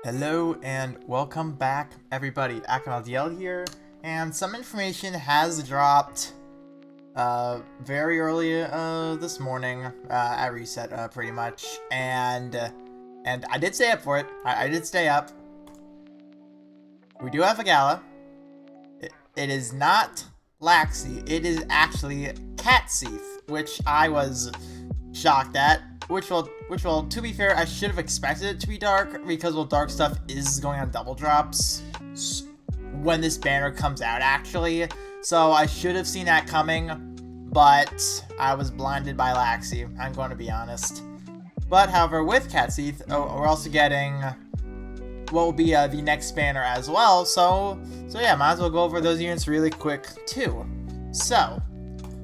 Hello and welcome back, everybody. Gala Dragalia here, and some information has dropped very early this morning at reset, pretty much, and I did stay up for it. I did stay up. We do have a gala. It is not Laxi. It is actually Sith, which I was shocked at. Which will, to be fair, I should have expected it to be dark, because, well, dark stuff is going on double drops when this banner comes out, actually. So I should have seen that coming, but I was blinded by Laxi, I'm going to be honest. But, however, with Sith, we're also getting what will be the next banner as well, so yeah, might as well go over those units really quick, too. So,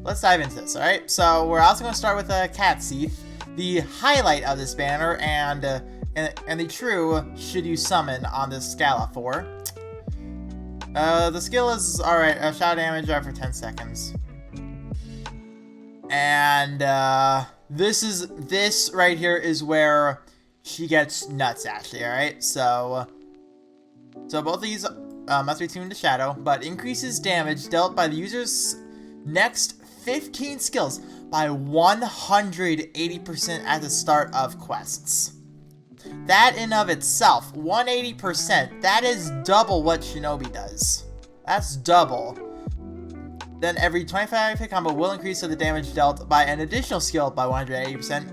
let's dive into this, alright? So, we're also going to start with Sith, the highlight of this banner, and the true should you summon on this Gala 4. The skill is, alright, shadow damage for 10 seconds. And this right here is where she gets nuts, actually, alright? So both of these must be tuned to shadow, but increases damage dealt by the user's next 15 skills by 180% at the start of quests. That in of itself, 180%, that is double what Shinobi does. That's double. Then every 25 hit combo will increase the damage dealt by an additional skill by 180%.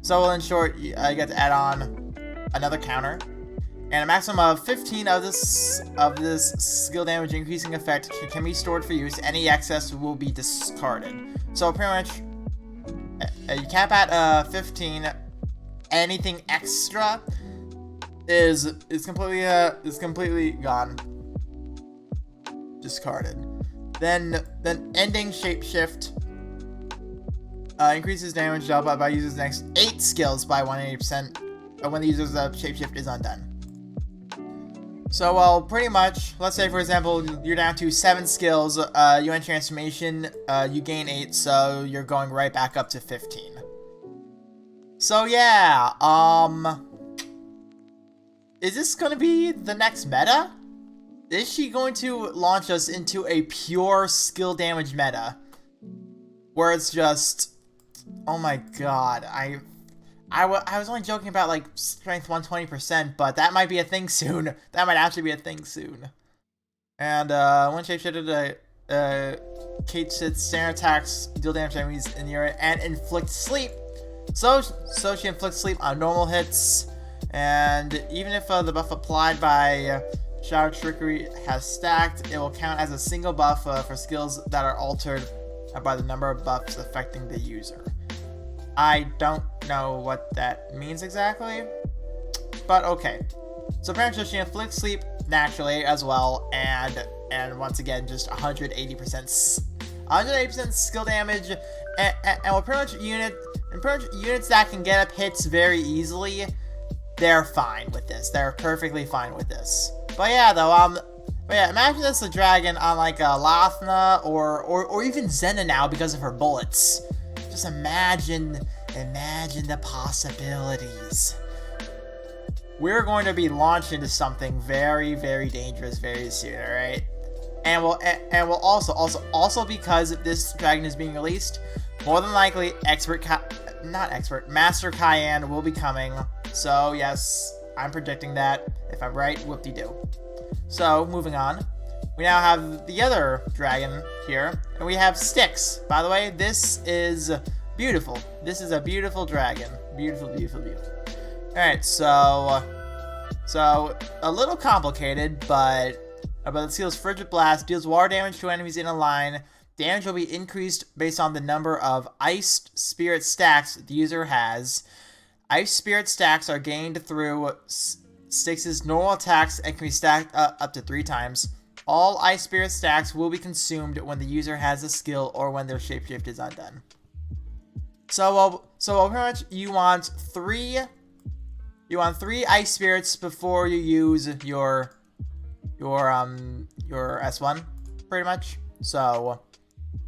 So in short, you get to add on another counter. And a maximum of 15 of this skill damage increasing effect can be stored for use. Any excess will be discarded. So pretty much, you cap at 15. Anything extra is completely gone, discarded. Then ending shapeshift increases damage dealt by user's next 8 skills by 180% when the user's shapeshift is undone. So, well, pretty much, let's say, for example, you're down to 7 skills, you end transformation, you gain 8, so you're going right back up to 15. So, yeah, is this going to be the next meta? Is she going to launch us into a pure skill damage meta? Where it's just, oh my god, I was only joking about, like, strength 120%, but that might be a thing soon. That might actually be a thing soon. And, one shapeshifted, Kate Sith's standard attacks, deal damage to enemies in the area, and inflict sleep. So she inflicts sleep on normal hits, and even if the buff applied by Shadow Trickery has stacked, it will count as a single buff for skills that are altered by the number of buffs affecting the user. I don't know what that means exactly, but okay. So apparently she inflicts sleep naturally as well, and once again just 180% skill damage, and with pretty much units that can get up hits very easily, they're fine with this. They're perfectly fine with this. But yeah, though, imagine this a dragon on like a Lathna or even Zena now because of her bullets. Just imagine the possibilities. We're going to be launched into something very, very dangerous very soon, alright? And we'll also because this dragon is being released, more than likely Master Cayenne will be coming. So yes, I'm predicting that. If I'm right, whoop-de-doo. So, moving on. We now have the other dragon here, and we have Styx. By the way, this is beautiful. This is a beautiful dragon. Beautiful, beautiful, beautiful. Alright, so a little complicated, but the skill's Frigid Blast deals water damage to enemies in a line. Damage will be increased based on the number of Ice Spirit stacks the user has. Ice Spirit stacks are gained through Styx's normal attacks and can be stacked up to 3 times. All Ice Spirit stacks will be consumed when the user has a skill or when their shapeshift is undone. So pretty much you want 3 Ice Spirits before you use your S1, pretty much. So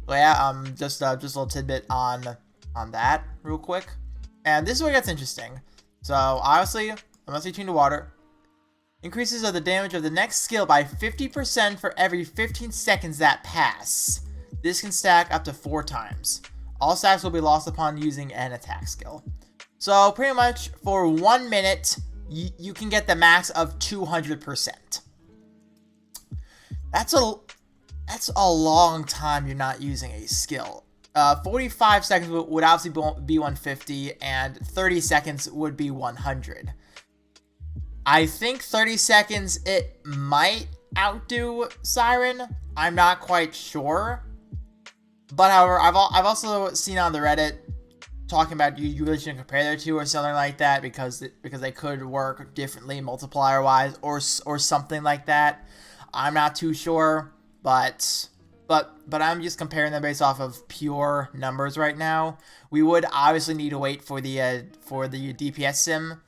yeah, just a little tidbit on that real quick. And this is where it gets interesting. So obviously, unless you tune to water, Increases of the damage of the next skill by 50% for every 15 seconds that pass. This can stack up to 4 times. All stacks will be lost upon using an attack skill. So pretty much for 1 minute, you can get the max of 200%. That's a long time you're not using a skill. 45 seconds would obviously be 150, and 30 seconds would be 100. I think 30 seconds, it might outdo Siren. I'm not quite sure. But however, I've also seen on the Reddit talking about you really shouldn't compare the two or something like that because they could work differently multiplier wise or something like that. I'm not too sure, but I'm just comparing them based off of pure numbers right now. We would obviously need to wait for the DPS sim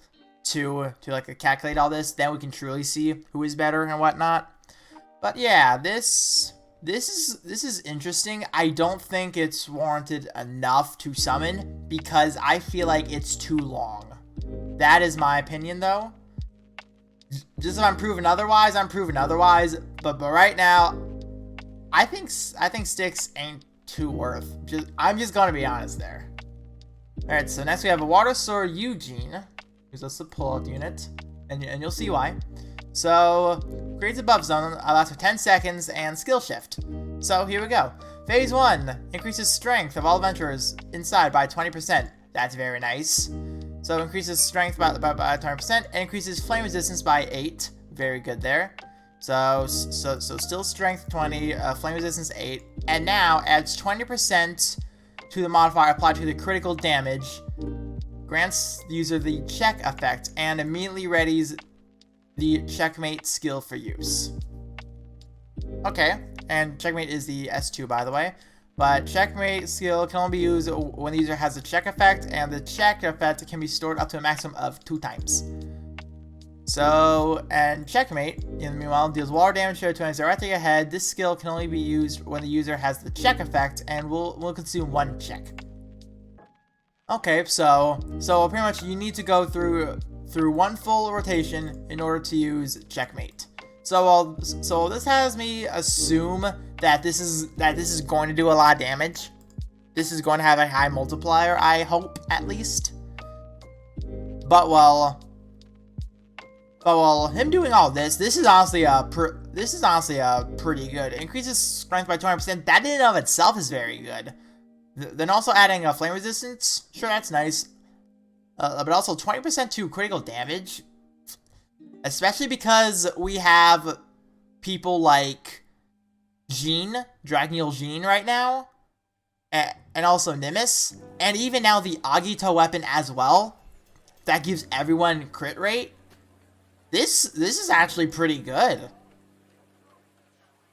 to like calculate all this. Then we can truly see who is better and whatnot. But yeah, this is interesting. I don't think it's warranted enough to summon because I feel like it's too long. That is my opinion, though. Just if I'm proven otherwise, I'm proven otherwise. But right now, I think sticks ain't too worth. I'm just gonna be honest there. All right, so next we have a Water Sword Eugene, who's a support unit, and you'll see why. So, creates a buff zone, allows for 10 seconds, and skill shift. So, here we go. Phase 1, increases strength of all adventurers inside by 20%. That's very nice. So, increases strength by 20%, and increases flame resistance by 8. Very good there. So still strength 20, flame resistance 8, and now adds 20% to the modifier applied to the critical damage, grants the user the check effect, and immediately readies the checkmate skill for use. Okay, and checkmate is the S2 by the way, but checkmate skill can only be used when the user has the check effect, and the check effect can be stored up to a maximum of 2 times. So, and checkmate, in the meanwhile, deals water damage to enemies directly ahead. This skill can only be used when the user has the check effect and will consume 1 check. Okay, so pretty much you need to go through 1 full rotation in order to use checkmate. So this has me assume that this is going to do a lot of damage. This is going to have a high multiplier, I hope, at least. But well, him doing all this is honestly pretty good. Increases strength by 20%. That in and of itself is very good. Then also adding a flame resistance. Sure, that's nice. But also 20% to critical damage. Especially because we have people like Jean, Dragoneel Jean right now. And also Nimbus. And even now the Agito weapon as well. That gives everyone crit rate. This is actually pretty good.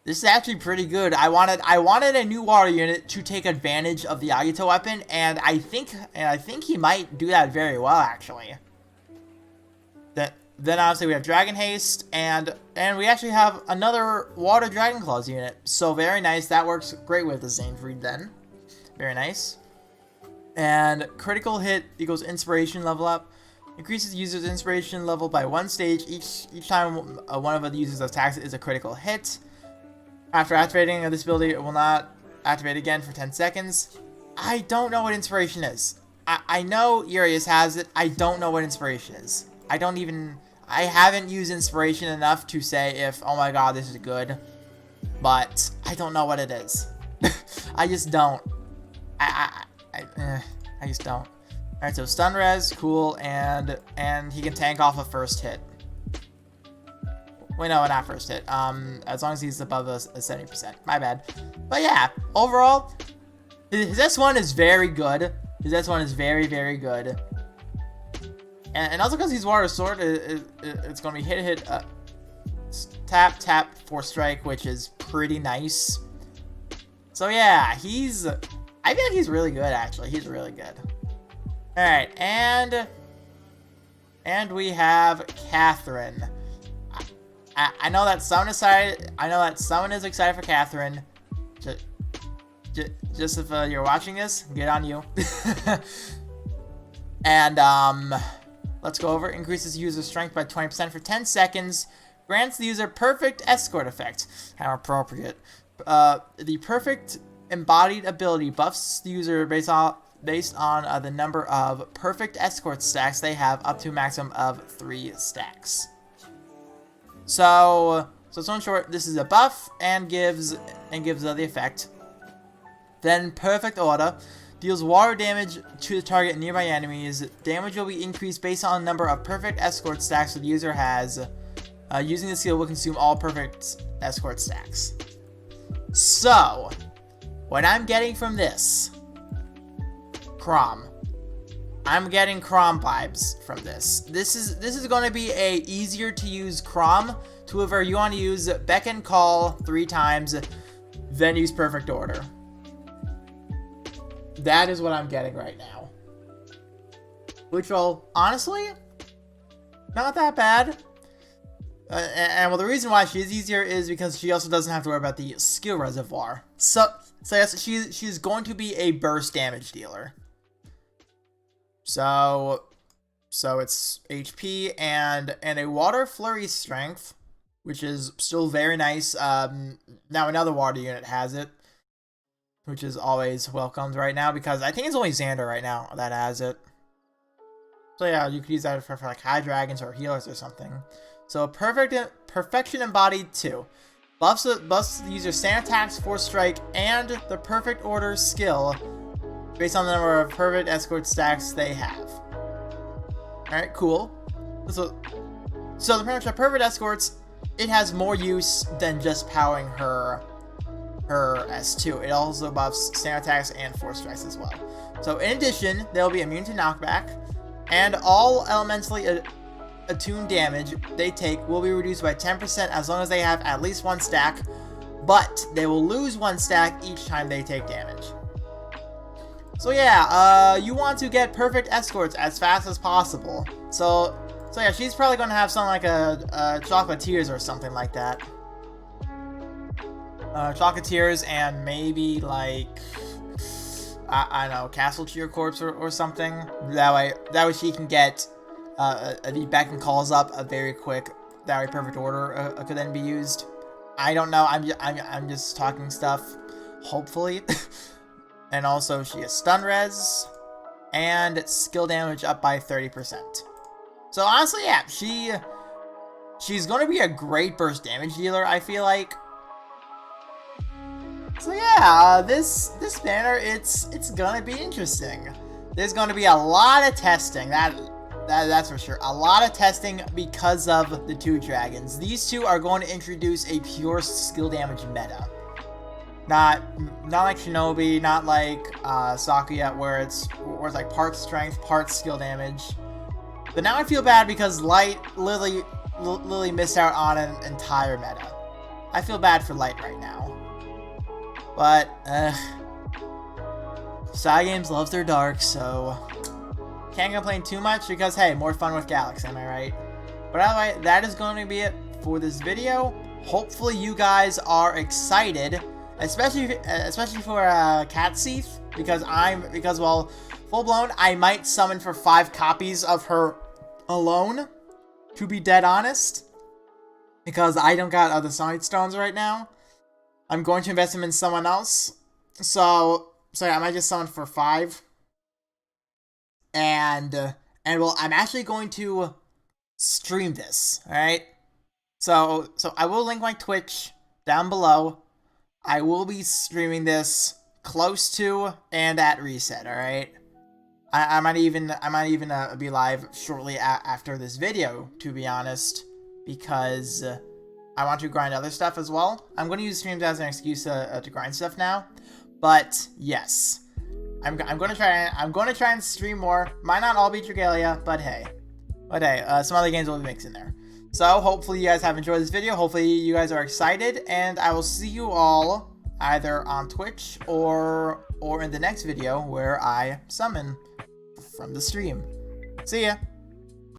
This is actually pretty good. I wanted a new water unit to take advantage of the Agito weapon, and I think he might do that very well actually. Then obviously we have Dragon Haste, and we actually have another Water Dragon Claws unit. So very nice. That works great with the Zanefried then. Very nice. And critical hit equals inspiration level up. Increases the user's inspiration level by 1 stage each time one of the user's attacks is a critical hit. After activating this ability, it will not activate again for 10 seconds. I don't know what inspiration is. I know Urias has it. I don't know what inspiration is. I haven't used inspiration enough to say if, oh my god, this is good. But I don't know what it is. I just don't. I just don't. Alright, so stun res, cool, and he can tank off a first hit. Wait, no, not first hit. As long as he's above a 70%. My bad. But yeah, overall, his S1 is very good. His S1 is very, very good. And also because he's Water Sword, it's going to be hit, tap, for strike, which is pretty nice. So yeah, I feel like he's really good, actually. He's really good. Alright, and we have Katherine. I know that someone is excited. I know that someone is excited for Katherine. Just if you're watching this, good on you. And let's go over. Increases user strength by 20% for 10 seconds. Grants the user perfect escort effect. How appropriate. The perfect embodied ability buffs the user based on the number of perfect escort stacks they have, up to a maximum of 3 stacks. So in short, this is a buff and gives the effect. Then perfect order deals water damage to the target and nearby enemies. Damage will be increased based on the number of perfect escort stacks the user has. Using the skill will consume all perfect escort stacks. So, what I'm getting from this, Crom. I'm getting Crom vibes from this. This is going to be a easier to use Crom to whoever you want to use Beckon Call 3 times, then use Perfect Order. That is what I'm getting right now. Which will, honestly, not that bad. And well, the reason why she is easier is because she also doesn't have to worry about the skill reservoir. So yes, she's going to be a burst damage dealer. So it's HP and a water flurry strength, which is still very nice. Now another water unit has it, which is always welcomed right now, because I think it's only Xander right now that has it. So yeah, you could use that for like high dragons or healers or something. So Perfection Embodied 2. Buffs the user's standard attacks, force strike, and the Perfect Order skill based on the number of perfect escort stacks they have. Alright, cool. So the pretty much the perfect escorts, it has more use than just powering her S2. It also buffs standard attacks and force strikes as well. So in addition, they'll be immune to knockback, and all elementally attuned damage they take will be reduced by 10% as long as they have at least 1 stack, but they will lose 1 stack each time they take damage. So yeah, you want to get perfect escorts as fast as possible. So yeah, she's probably going to have something like a Chocolatiers or something like that. Chocolatiers and maybe like, I don't know, Castle Cheer Corpse or something. That way she can get the Beckon Calls up very quick. That way Perfect Order could then be used. I don't know. I'm just talking stuff. Hopefully. And also she has stun res and skill damage up by 30%. So honestly, yeah, she's going to be a great burst damage dealer, I feel like. So yeah, this banner, it's gonna be interesting. There's gonna be a lot of testing. That's for sure. A lot of testing because of the 2 dragons. These 2 are going to introduce a pure skill damage meta. Not like Shinobi, not like Sakuya, where it's like part strength, part skill damage. But now I feel bad because Light literally missed out on an entire meta. I feel bad for Light right now. But, Cygames loves their dark, so can't complain too much because, hey, more fun with Galaxy, am I right? But anyway, that is going to be it for this video. Hopefully you guys are excited, especially for Cat Sith, because well, full blown, I might summon for 5 copies of her alone, to be dead honest, because I don't got other Sonic Stones right now. I'm going to invest them in someone else. So yeah, I might just summon for 5. And well, I'm actually going to stream this, alright? So I will link my Twitch down below. I will be streaming this close to and at reset, alright? I might even be live shortly after this video, to be honest, because I want to grind other stuff as well. I'm going to use streams as an excuse to grind stuff now, but yes, I'm going to try and stream more. Might not all be Dragalia, but hey, some other games will be mixed in there. So hopefully you guys have enjoyed this video. Hopefully you guys are excited, and I will see you all either on Twitch or in the next video where I summon from the stream. See ya.